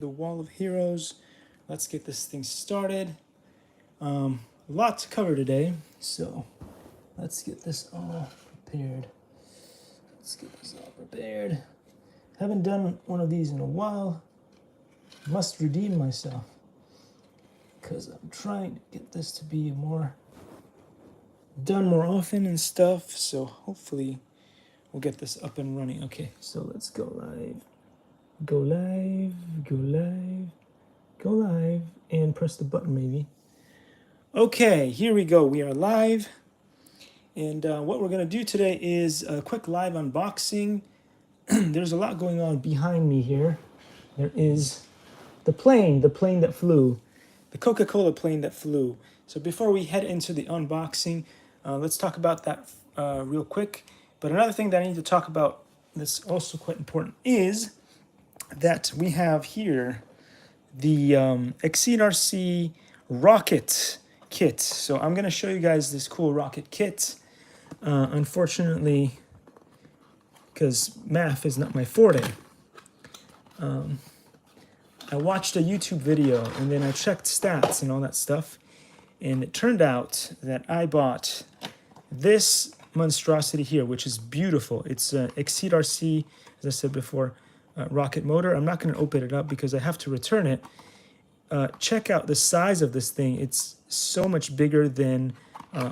The Wall of Heroes. Let's get this thing started. A lot to cover today, so let's get this all prepared. Haven't done one of these in a while. Must redeem myself because I'm trying to get this to be done more often and stuff. So hopefully we'll get this up and running. Okay, so let's go live. Go live, go live, go live, and press the button maybe. Okay, here we go. We are live. And what we're going to do today is a quick live unboxing. There's a lot going on behind me here. There is the plane that flew, the Coca-Cola plane that flew. So before we head into the unboxing, let's talk about that real quick. But another thing that I need to talk about that's also quite important is that we have here the Exceed RC rocket kit. So I'm going to show you guys this cool rocket kit. Unfortunately, because math is not my forte, I watched a YouTube video and then I checked stats and all that stuff. And it turned out that I bought this monstrosity here, which is beautiful. It's an Exceed RC, as I said before, rocket motor. I'm not going to open it up because I have to return it. Check out the size of this thing. It's so much bigger than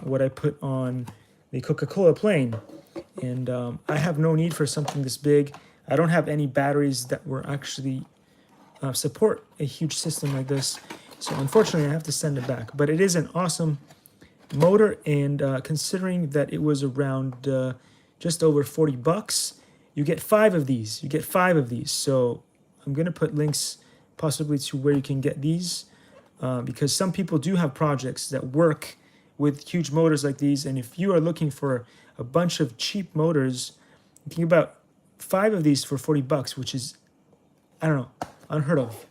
what I put on the Coca-Cola plane. And I have no need for something this big. I don't have any batteries that were actually support a huge system like this. So unfortunately, I have to send it back. But it is an awesome motor. And considering that it was around just over 40 bucks, you get 5 of these. So I'm going to put links possibly to where you can get these because some people do have projects that work with huge motors like these. And if you are looking for a bunch of cheap motors, you can get about 5 of these for 40 bucks, which is, I don't know, unheard of.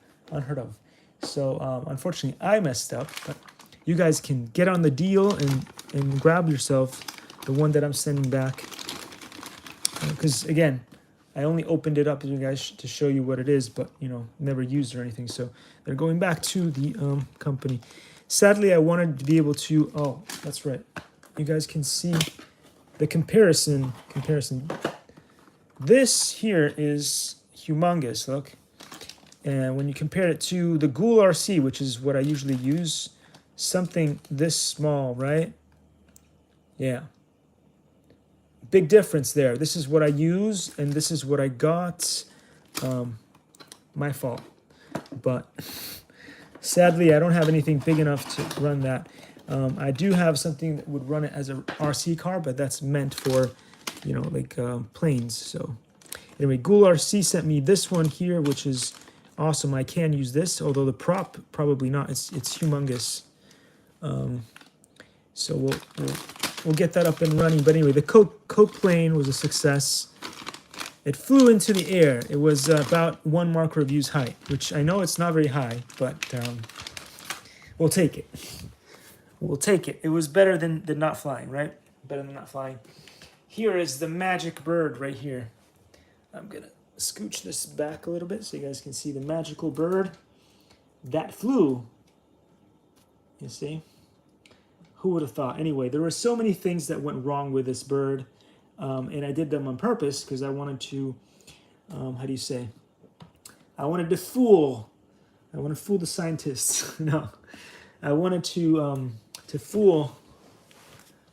So unfortunately, I messed up. But you guys can get on the deal and grab yourself the one that I'm sending back. Because again, I only opened it up to you guys to show you what it is, but never used or anything. So they're going back to the company. Sadly, I wanted to be able to. Oh, that's right. You guys can see the comparison. This here is humongous. Look, and when you compare it to the Ghoul RC, which is what I usually use, something this small, right? Yeah. Big difference there. This is what I use, and this is what I got. My fault. But sadly, I don't have anything big enough to run that. I do have something that would run it as a RC car, but that's meant for, planes. So anyway, Ghoul RC sent me this one here, which is awesome. I can use this, although the prop, probably not. It's humongous. So we'll get that up and running. But anyway, the Coke plane was a success. It flew into the air. It was about 1 Mark Review's height, which I know it's not very high, but we'll take it. It was better than not flying, right? Better than not flying. Here is the magic bird right here. I'm going to scooch this back a little bit so you guys can see the magical bird that flew. You see? Who would have thought? Anyway, there were so many things that went wrong with this bird, and I did them on purpose because I wanted to, I wanted to fool the scientists. No, I wanted to fool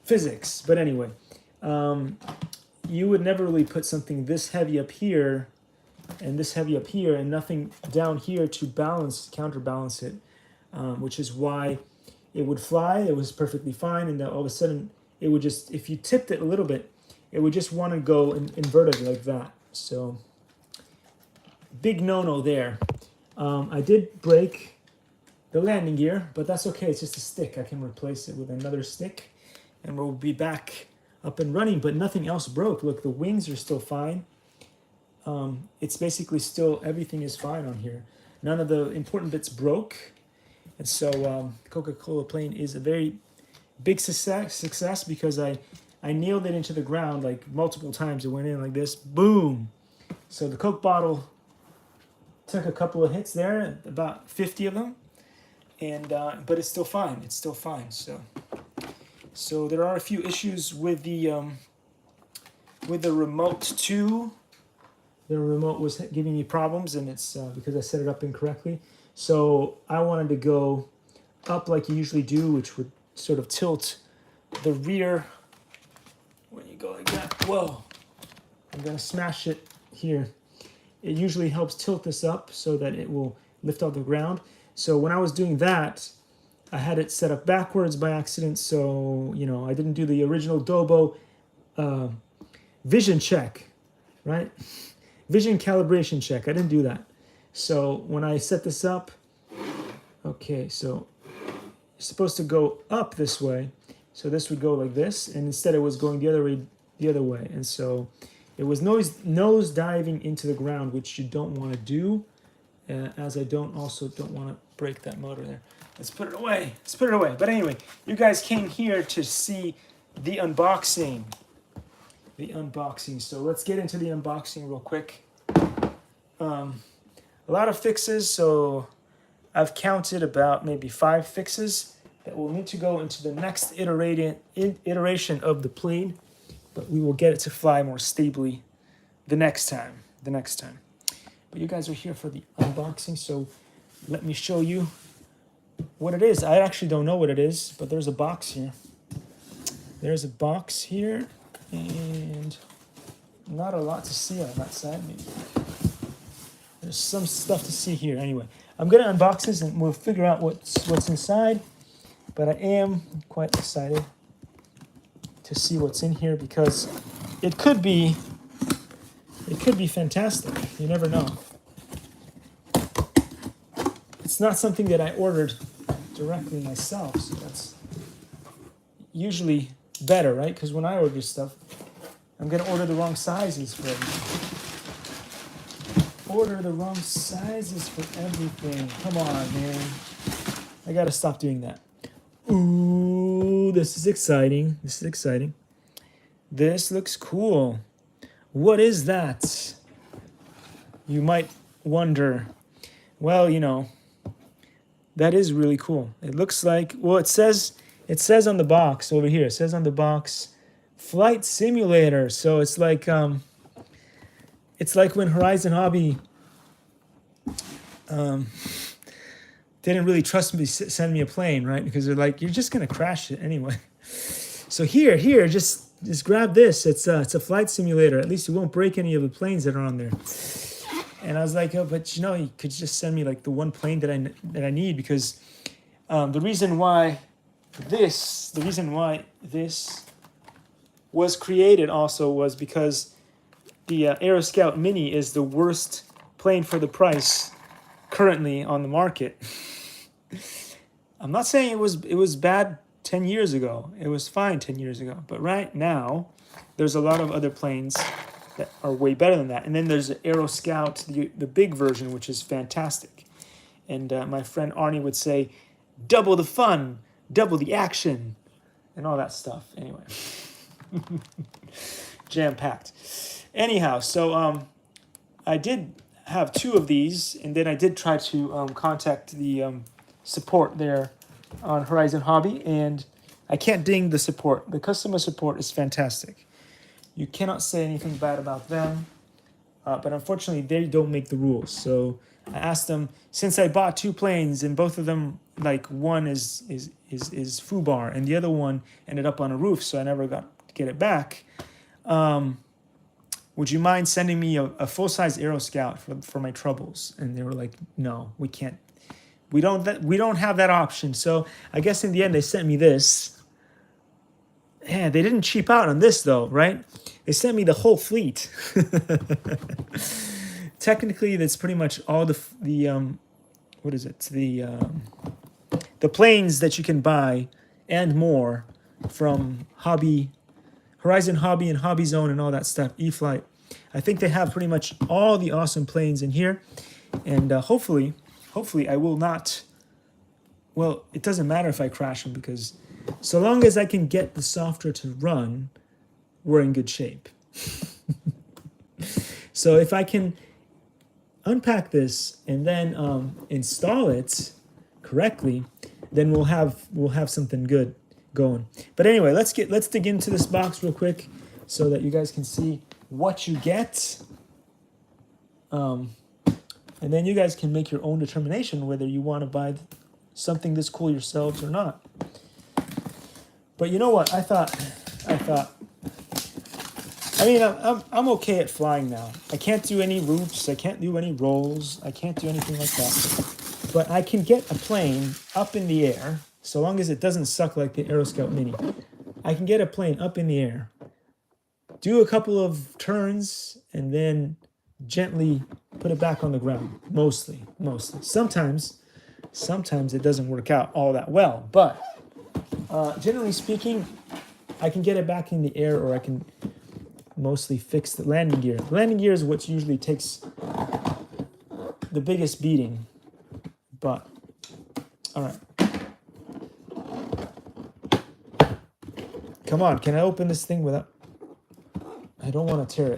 physics. But anyway, you would never really put something this heavy up here and this heavy up here and nothing down here to counterbalance it, which is why it would fly. It was perfectly fine, and then all of a sudden, it would just, if you tipped it a little bit, it would just want to go inverted like that. So, big no-no there. I did break the landing gear, but that's okay. It's just a stick. I can replace it with another stick, and we'll be back up and running, but nothing else broke. Look, the wings are still fine. It's basically still, everything is fine on here. None of the important bits broke. And so Coca-Cola plane is a very big success because I nailed it into the ground like multiple times. It went in like this, boom. So the Coke bottle took a couple of hits there, about 50 of them, and but it's still fine. It's still fine. So there are a few issues with the remote too. The remote was giving me problems, and it's because I set it up incorrectly. So I wanted to go up like you usually do, which would sort of tilt the rear when you go like that. Whoa! I'm gonna smash it here. It usually helps tilt this up so that it will lift off the ground. So when I was doing that, I had it set up backwards by accident. So, you know, I didn't do the original Dobo vision check, right? Vision calibration check. I didn't do that. So when I set this up, okay, so it's supposed to go up this way. So this would go like this, and instead it was going the other way. And so it was nose diving into the ground, which you don't want to do, as I don't want to break that motor there. Let's put it away. Let's put it away. But anyway, you guys came here to see the unboxing. The unboxing. So let's get into the unboxing real quick. A lot of fixes. So I've counted about maybe 5 fixes that will need to go into the next iteration of the plane. But we will get it to fly more stably the next time. But you guys are here for the unboxing, so let me show you what it is. I actually don't know what it is, but there's a box here. There's a box here, and not a lot to see on that side, maybe. There's some stuff to see here. Anyway, I'm gonna unbox this and we'll figure out what's inside, but I am quite excited to see what's in here because it could be fantastic. You never know. It's not something that I ordered directly myself, so that's usually better, right? Because when I order stuff, I'm gonna order the wrong sizes for everything. Order the wrong sizes for everything. Come on, man. I gotta stop doing that. Ooh, this is exciting. This looks cool. What is that? You might wonder. Well, you know, that is really cool. It looks like, well, it says on the box over here. It says on the box, flight simulator. So it's like when Horizon Hobby didn't really trust me to send me a plane, right? Because they're like, you're just gonna crash it anyway. So here, just grab this. It's a flight simulator. At least you won't break any of the planes that are on there. And I was like, oh, but you know, you could just send me like the one plane that I need, because the reason why this was created also was because the Aero Scout Mini is the worst plane for the price currently on the market. I'm not saying it was bad 10 years ago. It was fine 10 years ago. But right now, there's a lot of other planes that are way better than that. And then there's the Aero Scout, the big version, which is fantastic. And my friend Arnie would say, double the fun, double the action, and all that stuff. Anyway, jam-packed. Anyhow, so I did have 2 of these, and then I did try to contact the support there on Horizon Hobby, and I can't ding the support. The customer support is fantastic. You cannot say anything bad about them, but unfortunately they don't make the rules. So I asked them, since I bought 2 planes and both of them, like one is foobar and the other one ended up on a roof, so I never got to get it back. Would you mind sending me a full-size Aero Scout for my troubles? And they were like, no, we can't. We don't have that option. So I guess in the end they sent me this. Yeah, they didn't cheap out on this though, right? They sent me the whole fleet. Technically, that's pretty much all the what is it? The planes that you can buy and more from Horizon Hobby and Hobby Zone and all that stuff, E-Flight. I think they have pretty much all the awesome planes in here. And hopefully I will not, well, it doesn't matter if I crash them, because so long as I can get the software to run, we're in good shape. So if I can unpack this and then install it correctly, then we'll have something good going. But anyway, let's dig into this box real quick so that you guys can see what you get. And then you guys can make your own determination whether you want to buy something this cool yourselves or not. But you know what? I thought, I mean, I'm okay at flying now. I can't do any roofs. I can't do any rolls. I can't do anything like that. But I can get a plane up in the air, so long as it doesn't suck like the Aero Scout Mini. I can get a plane up in the air, do a couple of turns, and then gently put it back on the ground. Mostly. Sometimes it doesn't work out all that well, but generally speaking, I can get it back in the air, or I can mostly fix the landing gear. The landing gear is what usually takes the biggest beating, but all right. Come on, can I open this thing without... I don't want to tear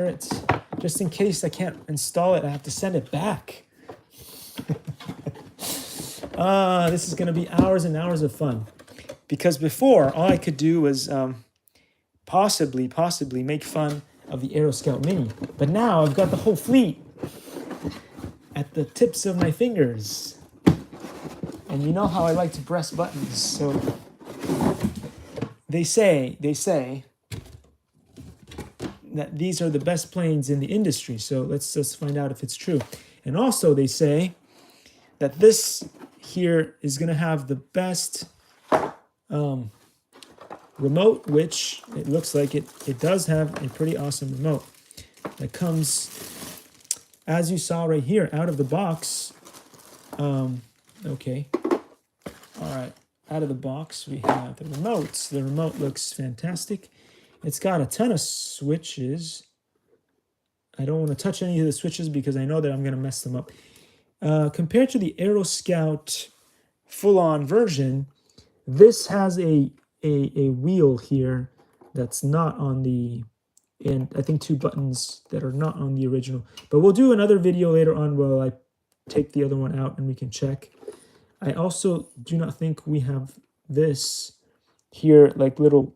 it. Just in case I can't install it, I have to send it back. This is going to be hours and hours of fun. Because before, all I could do was possibly make fun of the Aero Scout Mini. But now I've got the whole fleet at the tips of my fingers. And you know how I like to press buttons. So they say that these are the best planes in the industry. So let's just find out if it's true. And also they say that this here is going to have the best remote, which it looks like it does have a pretty awesome remote that comes, as you saw right here, out of the box. Okay. All right. Out of the box, we have the remotes. The remote looks fantastic. It's got a ton of switches. I don't want to touch any of the switches because I know that I'm going to mess them up. Compared to the Aero Scout full-on version, this has a wheel here that's not on the... and I think 2 buttons that are not on the original. But we'll do another video later on while I take the other one out and we can check. I also do not think we have this here, like little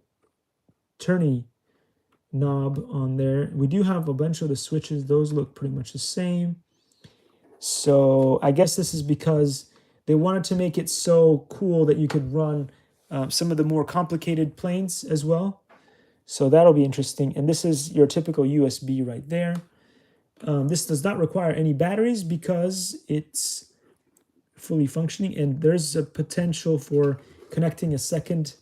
turny knob on there. We do have a bunch of the switches. Those look pretty much the same. So I guess this is because they wanted to make it so cool that you could run some of the more complicated planes as well. So that'll be interesting. And this is your typical USB right there. This does not require any batteries because it's fully functioning, and there's a potential for connecting a second.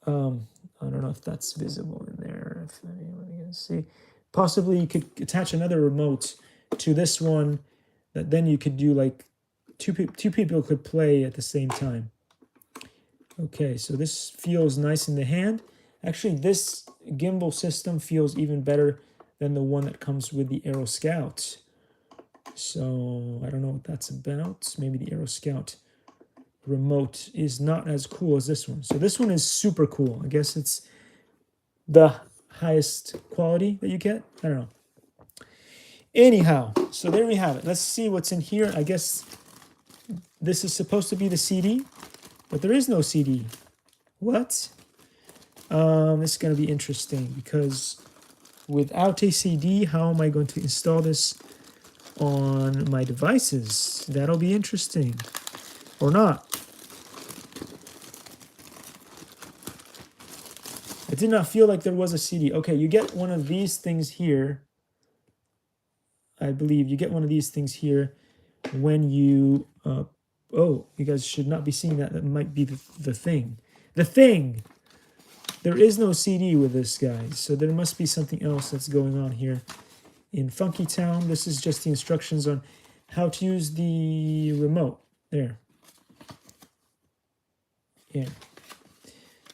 I don't know if that's visible in there. If anyone can see, possibly you could attach another remote to this one. That then you could do like two people could play at the same time. Okay, so this feels nice in the hand. Actually, this gimbal system feels even better than the one that comes with the Aero Scout. So I don't know what that's about. Maybe the Aero Scout remote is not as cool as this one. So this one is super cool. I guess it's the highest quality that you get. I don't know. Anyhow, so there we have it. Let's see what's in here. I guess this is supposed to be the CD, but there is no CD. What? This is going to be interesting because without a CD, how am I going to install this on my devices? That'll be interesting. Or not. I did not feel like there was a CD. Okay, you get one of these things here. I believe you get one of these things here when you... oh, you guys should not be seeing that. That might be the thing. The thing! There is no CD with this, guys. So there must be something else that's going on here. In Funky Town, this is just the instructions on how to use the remote. There. Yeah.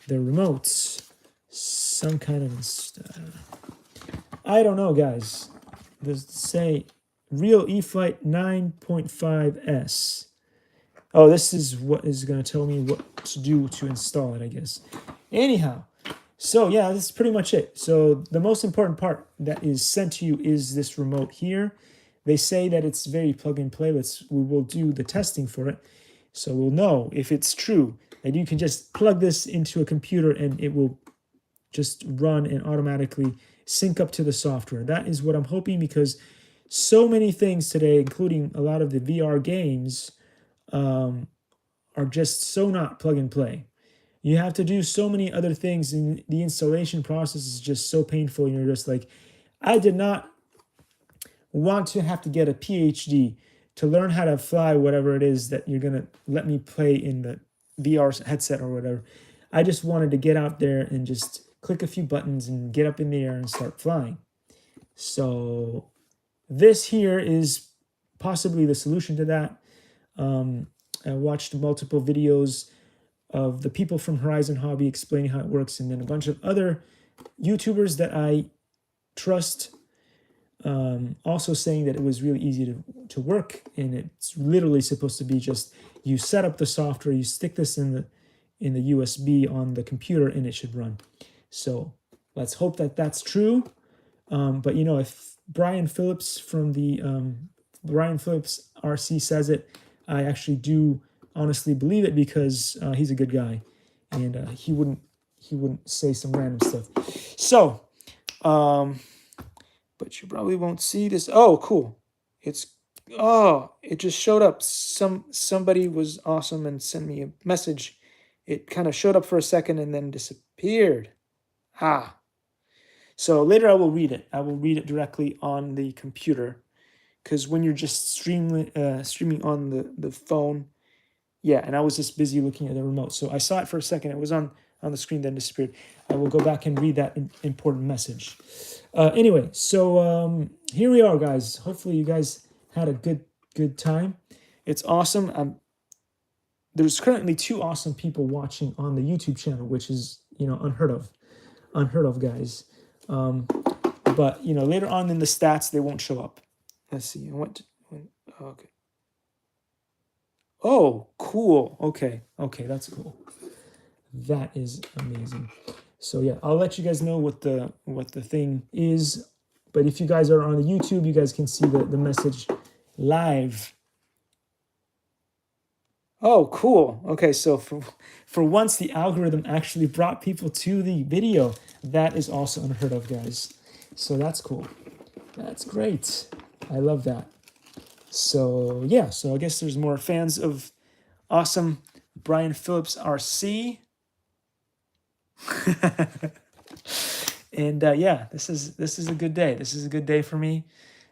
The remotes. Some kind of... I don't know, guys. Does it say Real eFlight 9.5S? Oh, this is what is going to tell me what to do to install it, I guess. Anyhow, so yeah, that's pretty much it. So the most important part that is sent to you is this remote here. They say that it's very plug and play. We will do the testing for it, so we'll know if it's true. And you can just plug this into a computer and it will just run and automatically sync up to the software. That is what I'm hoping, because so many things today, including a lot of the VR games, are just so not plug and play. You have to do so many other things, and the installation process is just so painful. And you're just like, I did not want to have to get a PhD to learn how to fly whatever it is that you're going to let me play in the VR headset or whatever. I just wanted to get out there and just click a few buttons and get up in the air and start flying. So this here is possibly the solution to that. I watched multiple videos of the people from Horizon Hobby explaining how it works, and then a bunch of other YouTubers that I trust also saying that it was really easy to work, and it's literally supposed to be just you set up the software, you stick this in the USB on the computer, and it should run. So let's hope that that's true. But you know, if Brian Phillips from the Brian Phillips RC says it, I actually do honestly believe it, because he's a good guy, and he wouldn't say some random stuff. So, but you probably won't see this. Oh, cool! It just showed up. Somebody was awesome and sent me a message. It kind of showed up for a second and then disappeared. So later I will read it. I will read it directly on the computer, because when you're just streaming on the phone, yeah, and I was just busy looking at the remote. So I saw it for a second. It was on the screen, then disappeared. I will go back and read that important message. Anyway, so here we are, guys. Hopefully you guys had a good time. It's awesome. There's currently 2 awesome people watching on the YouTube channel, which is, unheard of, guys. But later on in the stats, they won't show up. Let's see. Okay. Oh, cool. Okay, that's cool. That is amazing. So yeah, I'll let you guys know what the thing is. But if you guys are on the YouTube, you guys can see the message live. Oh, cool. Okay, so for once, the algorithm actually brought people to the video. That is also unheard of, guys. So that's cool. That's great. I love that. So yeah, so I guess there's more fans of awesome Brian Phillips RC. And yeah, this is a good day. This is a good day for me.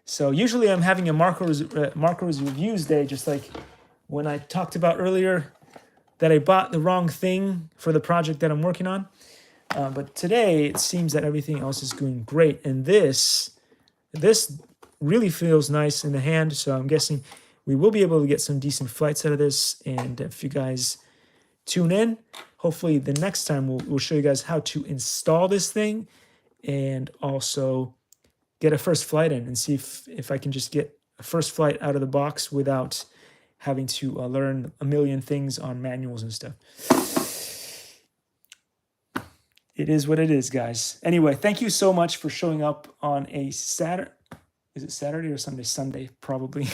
So usually I'm having a Marco's reviews day, just like when I talked about earlier that I bought the wrong thing for the project that I'm working on. But today it seems that everything else is going great, and this really feels nice in the hand. So I'm guessing we will be able to get some decent flights out of this. And if you guys tune in, hopefully the next time we'll show you guys how to install this thing, and also get a first flight in, and see if I can just get a first flight out of the box without having to learn a million things on manuals and stuff. It is what it is, guys. Anyway, thank you so much for showing up on a Saturday. Is it Saturday or Sunday? Sunday, probably.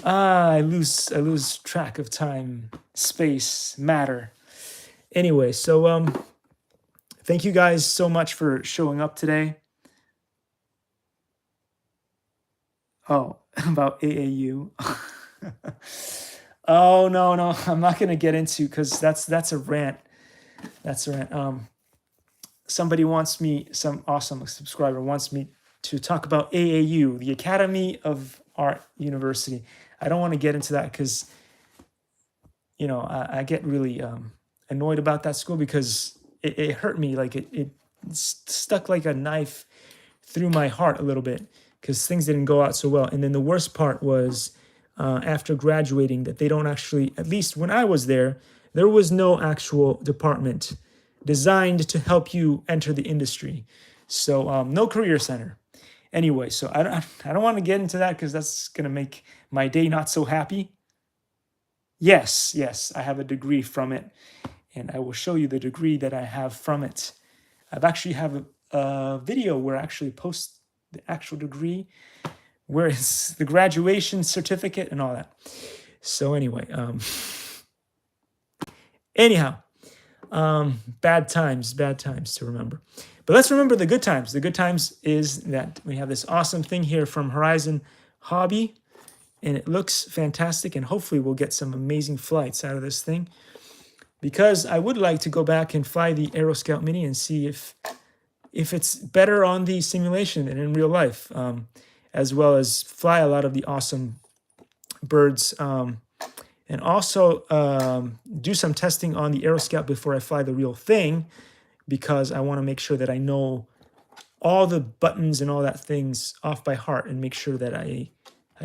I lose track of time, space, matter. Anyway, so thank you guys so much for showing up today. Oh, about AAU. Oh no, I'm not gonna get into, because that's a rant. That's a rant. Somebody wants me, some awesome subscriber wants me to talk about AAU, the Academy of Art University. I don't want to get into that, because I get really annoyed about that school, because it hurt me. Like it stuck like a knife through my heart a little bit, because things didn't go out so well. And then the worst part was after graduating, that they don't actually, at least when I was there was no actual department designed to help you enter the industry. So no career center. Anyway, so I don't want to get into that, because that's going to make my day not so happy. Yes, I have a degree from it, and I will show you the degree that I have from it. I've actually have a video where I actually post the actual degree, where is the graduation certificate and all that. So anyway, anyhow, bad times to remember. But let's remember the good times. The good times is that we have this awesome thing here from Horizon Hobby, and it looks fantastic, and hopefully we'll get some amazing flights out of this thing, because I would like to go back and fly the Aero Scout Mini and see if it's better on the simulation than in real life, as well as fly a lot of the awesome birds, and also do some testing on the Aero Scout before I fly the real thing, because I want to make sure that I know all the buttons and all that things off by heart, and make sure that I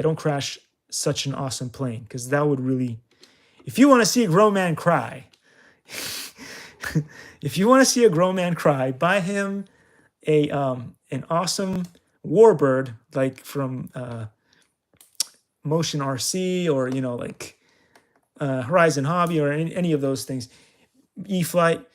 don't crash such an awesome plane, because that would really, if you want to see a grown man cry, if you want to see a grown man cry, buy him an awesome warbird, like from Motion RC, or like Horizon Hobby, or any of those things, E-Flight.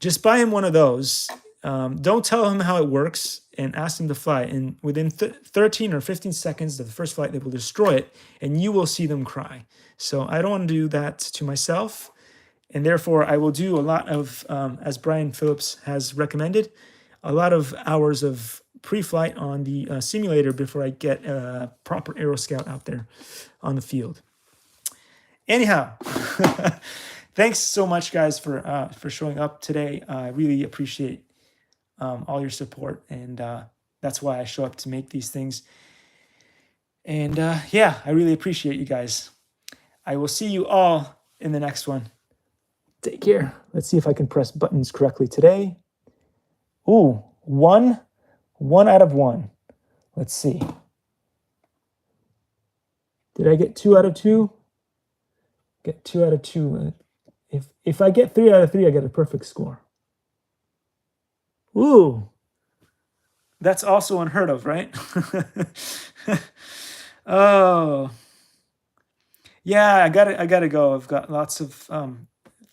Just buy him one of those. Don't tell him how it works, and ask him to fly. And within 13 or 15 seconds of the first flight, they will destroy it, and you will see them cry. So I don't want to do that to myself, and therefore I will do a lot of, as Brian Phillips has recommended, a lot of hours of pre-flight on the simulator before I get a proper Aero Scout out there on the field. Anyhow, thanks so much, guys, for showing up today. I really appreciate all your support, and that's why I show up to make these things. And yeah, I really appreciate you guys. I will see you all in the next one. Take care. Let's see if I can press buttons correctly today. Ooh, one out of 1. Let's see. Did I get 2 out of 2? Get 2 out of 2. If I get 3 out of 3, I get a perfect score. Ooh, that's also unheard of, right? Oh, yeah, I gotta go. I've got lots of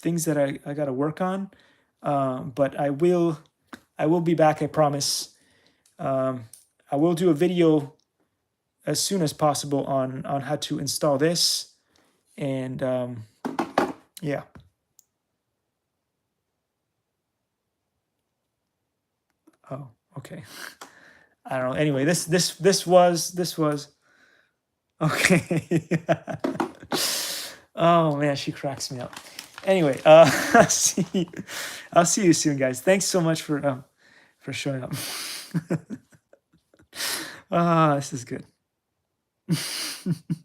things that I gotta work on, but I will be back, I promise. I will do a video as soon as possible on how to install this, and yeah. Oh, okay. I don't know. Anyway, this was okay. Oh man, she cracks me up. Anyway, I'll see you soon, guys. Thanks so much for showing up. This is good.